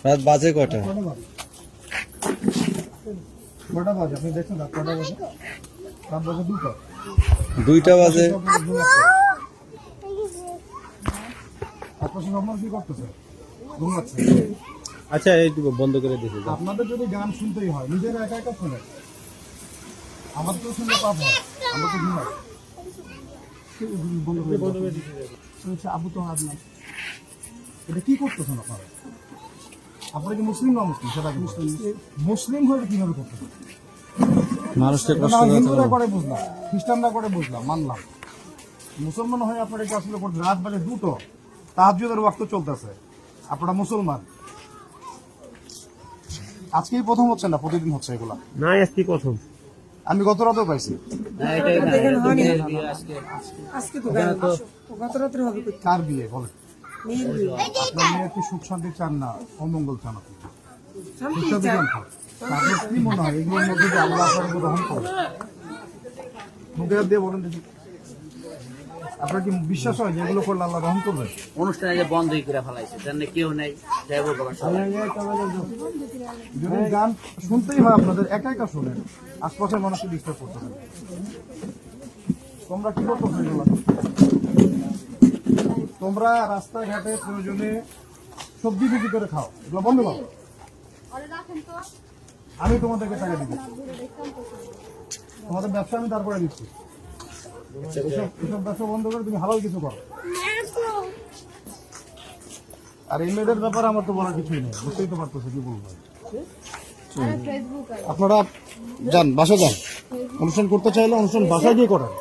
রাত বাজে কটা? কটা বাজে আপনি দেখছেন? রাত কটা বাজে? রাত বাজে 2টা। 2টা বাজে। আপনার সঙ্গে আপনার কি করতেছে? ঘুমাচ্ছে। আচ্ছা এই বন্ধ করে দিয়েছি। আপনাদের যদি গান শুনতেই হয় নিজেরা একা একা শুনে, আমাদের তো শুনলে পাপ হয়, আমরা তো ঘুমাই। বন্ধ করে দিচ্ছি। আবু তো আপনার এটা কি করতেছেন আপনারা? আপনারা কি মুসলিম না মুসলিম? সেটা কি মুসলিম হয়ে কিভাবে করতেছেন? মানুষকে হিন্দুরা করে বুঝলাম, খ্রিস্টানরা করে বুঝলাম, মানলাম। মুসলমান হয়ে আপনারা এটা আসলে করছেন। রাত বাজে 2টো, তাহাজ্জুদের ওয়াক্ত চলতেছে, আপনারা মুসলমান। আজকেই প্রথম হচ্ছে না, প্রতিদিন হচ্ছে এগুলা? না আজকে প্রথম। আমি গত রাতেও পাইছি। কার বিয়ে বলে? আপনার মেয়ে কি সুখ শান্তি চান না, অমঙ্গল চান? আপনি সুখ শান্তি চান তো? আপনার কি মনে হয় এগুলোর মধ্যে যে আল্লাহ আপনাকে গ্রহণ করবে? মুখে হাত দিয়ে বলেন দেখি, আপনার কি বিশ্বাস হয় যে এগুলো করলে আল্লাহ গ্রহণ করবে? অনুষ্ঠানে যে বন্ধই করে ফেলাইছে, জানলে কেউ নেই, যদি গান শুনতেই হয় আপনাদের, একা একা শুনেন, আশপাশের মানুষকে ডিস্টার্ব করতে হবে। তোমরা কি করতো? তোমরা রাস্তাঘাটে প্রয়োজনে সবজি বিক্রি করে খাও, এগুলো বন্ধ করো। আমি তোমাদেরকে টাকা দিচ্ছি, তোমাদের ব্যবসা আমি তারপরে দিচ্ছি। এসব ব্যবসা বন্ধ করে তুমি হালাল কিছু করো। আর এই মেয়েদের ব্যাপারে আমার তো বলার কিছুই নেই, বুঝতেই তো পারতেছে কি বলবো। আপনারা যান, বাসা যান, অনুষ্ঠান করতে চাইলে অনুষ্ঠান বাসায় গিয়ে করেন।